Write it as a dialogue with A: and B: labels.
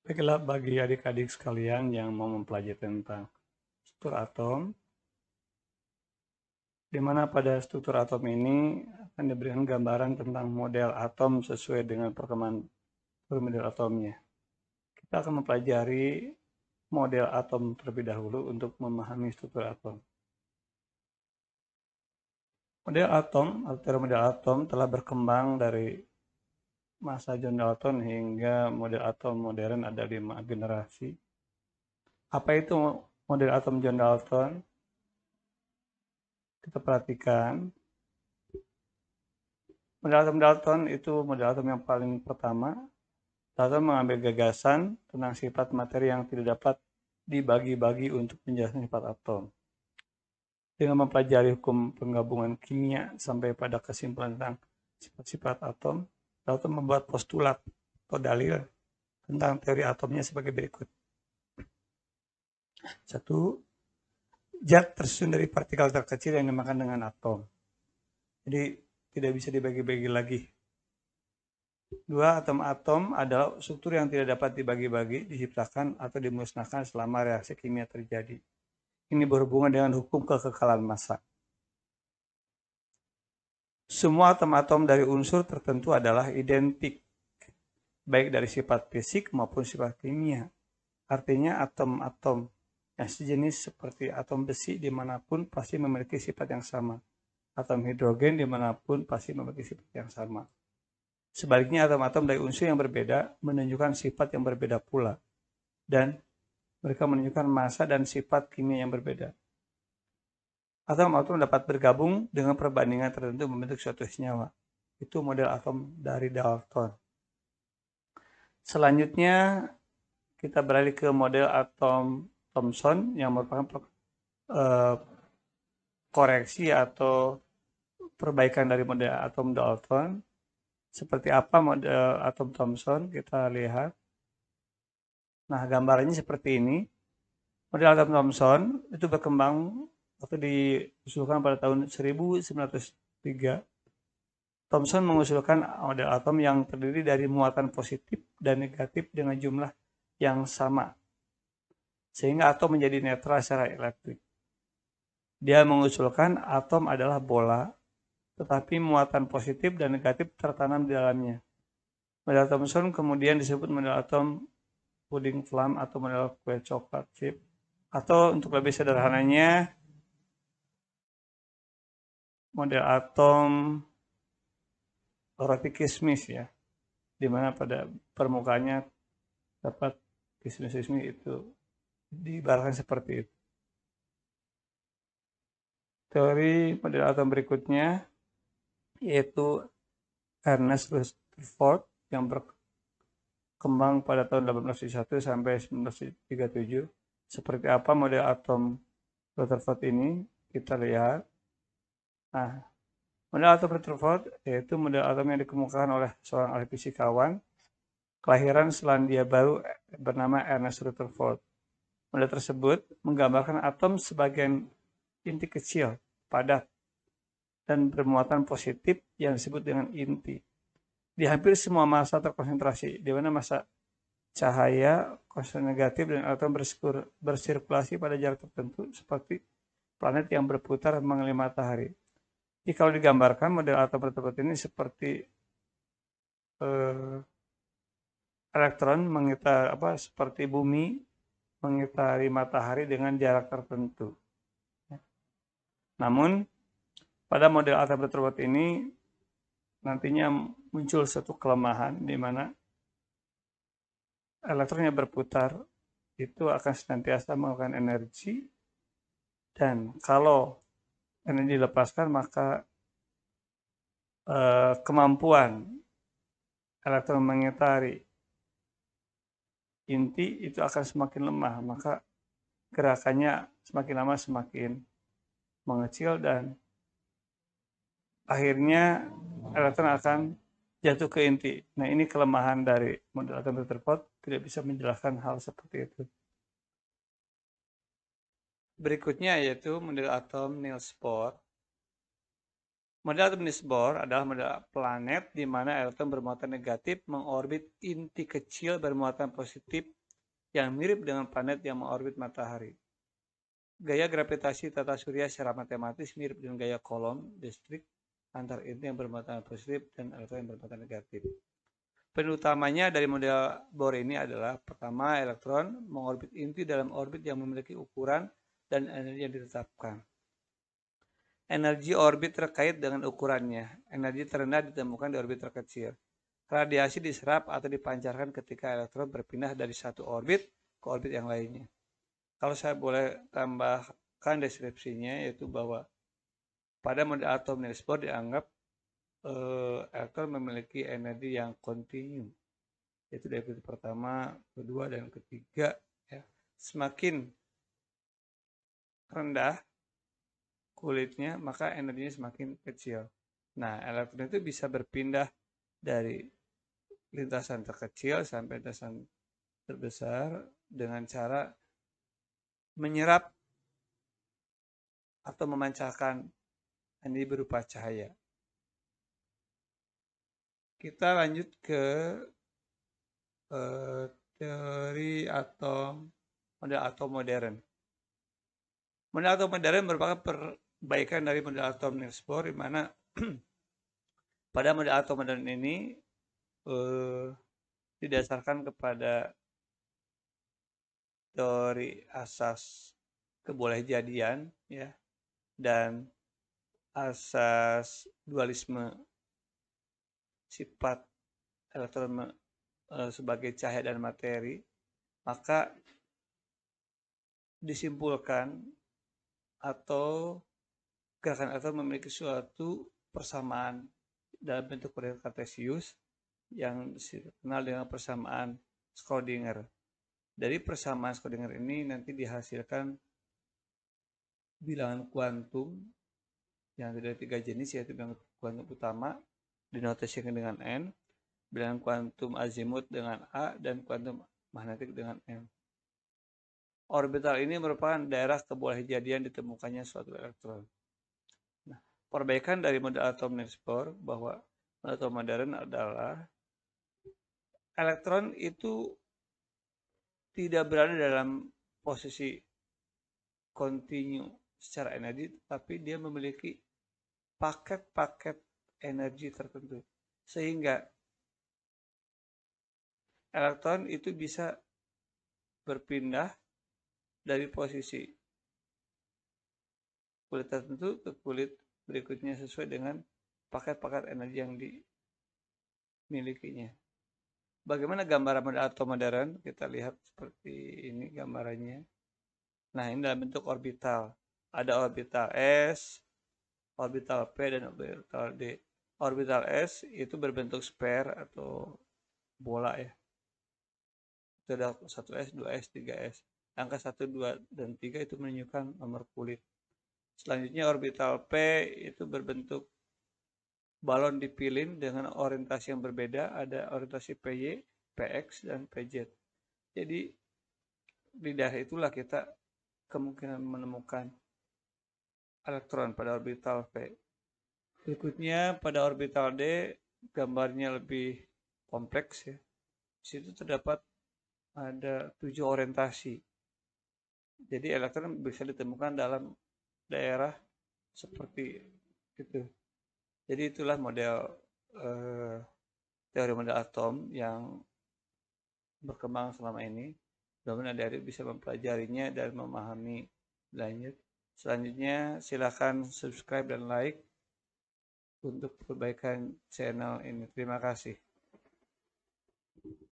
A: Baiklah, bagi adik-adik sekalian yang mau mempelajari tentang struktur atom, di mana pada struktur atom ini akan diberikan gambaran tentang model atom sesuai dengan perkembangan model atomnya. Kita akan mempelajari model atom terlebih dahulu untuk memahami struktur atom. Model atom atau teori model atom telah berkembang dari masa John Dalton hingga model atom modern ada 5 generasi. Apa itu model atom John Dalton? Kita perhatikan, model atom Dalton itu model atom yang paling pertama. Dalton mengambil gagasan tentang sifat materi yang tidak dapat dibagi-bagi untuk menjelaskan sifat atom. Dengan mempelajari hukum penggabungan kimia sampai pada kesimpulan tentang sifat-sifat atom, Dalton membuat postulat atau dalil tentang teori atomnya sebagai berikut. 1. Zat tersusun dari partikel terkecil yang dimakan dengan atom. Jadi tidak bisa dibagi-bagi lagi. 2. Atom-atom adalah struktur yang tidak dapat dibagi-bagi, diciptakan atau dimusnahkan selama reaksi kimia terjadi. Ini berhubungan dengan hukum kekekalan massa. Semua atom-atom dari unsur tertentu adalah identik, baik dari sifat fisik maupun sifat kimia. Artinya atom-atom yang sejenis seperti atom besi dimanapun pasti memiliki sifat yang sama. Atom hidrogen dimanapun pasti memiliki sifat yang sama. Sebaliknya atom-atom dari unsur yang berbeda menunjukkan sifat yang berbeda pula. Dan mereka menunjukkan massa dan sifat kimia yang berbeda. Atom-atom dapat bergabung dengan perbandingan tertentu membentuk suatu senyawa. Itu model atom dari Dalton. Selanjutnya kita beralih ke model atom Thomson yang merupakan koreksi atau perbaikan dari model atom Dalton. Seperti apa model atom Thomson? Kita lihat. Nah, gambarannya seperti ini. Model atom Thomson itu berkembang waktu diusulkan pada tahun 1903. Thomson mengusulkan model atom yang terdiri dari muatan positif dan negatif dengan jumlah yang sama, sehingga atom menjadi netral secara elektrik. Dia mengusulkan atom adalah bola, tetapi muatan positif dan negatif tertanam di dalamnya. Model Thomson kemudian disebut model atom pudding flam atau model kue coklat chip. Atau untuk lebih sederhananya, model atom roti kismis ya, di mana pada permukaannya dapat kismis-kismis itu diibaratkan seperti itu. Teori model atom berikutnya yaitu Ernest Rutherford yang berkembang pada tahun 1831 sampai 1937. Seperti apa model atom Rutherford ini? Kita lihat. Nah, model atom Rutherford yaitu model atom yang dikemukakan oleh seorang ahli fisikawan kelahiran Selandia Baru bernama Ernest Rutherford. Model tersebut menggambarkan atom sebagai inti kecil, padat, dan bermuatan positif yang disebut dengan inti. Di hampir semua massa terkonsentrasi, di mana massa cahaya, konsentrasi negatif, dan atom bersirkulasi pada jarak tertentu, seperti planet yang berputar mengelilingi matahari. Jadi kalau digambarkan model atom Rutherford ini seperti elektron seperti bumi mengitari matahari dengan jarak tertentu. Namun pada model atom Rutherford ini nantinya muncul satu kelemahan di mana elektron yang berputar itu akan senantiasa mengeluarkan energi, dan kalau energi dilepaskan maka kemampuan elektron mengitari inti itu akan semakin lemah, maka gerakannya semakin lama semakin mengecil dan akhirnya elektron akan jatuh ke inti. Nah, ini kelemahan dari model atom Rutherford, tidak bisa menjelaskan hal seperti itu. Berikutnya yaitu model atom Niels Bohr. Model atom Niels Bohr adalah model planet di mana elektron bermuatan negatif mengorbit inti kecil bermuatan positif yang mirip dengan planet yang mengorbit matahari. Gaya gravitasi tata surya secara matematis mirip dengan gaya Coulomb listrik antar inti yang bermuatan positif dan elektron yang bermuatan negatif. Poin utamanya dari model Bohr ini adalah pertama, elektron mengorbit inti dalam orbit yang memiliki ukuran dan energi yang ditetapkan. Energi orbit terkait dengan ukurannya. Energi terendah ditemukan di orbit terkecil. Radiasi diserap atau dipancarkan ketika elektron berpindah dari satu orbit ke orbit yang lainnya. Kalau saya boleh tambahkan deskripsinya, yaitu bahwa pada model atom Niels Bohr dianggap elektron memiliki energi yang kontinu, yaitu dari titik pertama, kedua, dan ketiga. Ya. Semakin rendah kulitnya, maka energinya semakin kecil. Nah, elektron itu bisa berpindah dari lintasan terkecil sampai lintasan terbesar dengan cara menyerap atau memancarkan energi berupa cahaya. Kita lanjut ke teori atom, model atom modern. Model atom modern merupakan perbaikan dari model atom Niels Bohr, di mana pada model atom modern ini didasarkan kepada teori asas kebolehjadian, ya, dan asas dualisme sifat elektron sebagai cahaya dan materi, maka disimpulkan atau gerakan elektron memiliki suatu persamaan dalam bentuk koordinat kartesius yang dikenal dengan persamaan Schrödinger. Dari persamaan Schrödinger ini nanti dihasilkan bilangan kuantum yang ada 3 jenis, yaitu bilangan kuantum utama dinotasikan dengan N, bilangan kuantum azimut dengan A, dan kuantum magnetik dengan M. Orbital ini merupakan daerah kebolehjadian ditemukannya suatu elektron. Nah, perbaikan dari model atom Niels Bohr bahwa model atom modern adalah elektron itu tidak berada dalam posisi kontinu secara energi, tapi dia memiliki paket-paket energi tertentu. Sehingga elektron itu bisa berpindah dari posisi kulit tertentu ke kulit berikutnya sesuai dengan paket-paket energi yang dimilikinya. Bagaimana gambaran model atom modern? Kita lihat seperti ini gambarannya. Nah, ini dalam bentuk orbital. Ada orbital S, orbital P, dan orbital D. Orbital S itu berbentuk sphere atau bola, ya. Itu ada 1S, 2S, 3S. Angka 1, 2, dan 3 itu menunjukkan nomor kulit. Selanjutnya orbital P itu berbentuk balon dipilin dengan orientasi yang berbeda. Ada orientasi PY, PX, dan PZ. Jadi di daerah itulah kita kemungkinan menemukan elektron pada orbital P. Berikutnya pada orbital D gambarnya lebih kompleks, ya. Di situ terdapat ada 7 orientasi. Jadi elektron bisa ditemukan dalam daerah seperti itu. Jadi itulah model teori model atom yang berkembang selama ini. Mudah-mudahan adik-adik bisa mempelajarinya dan memahami lanjut. Selanjutnya silakan subscribe dan like untuk perbaikan channel ini. Terima kasih.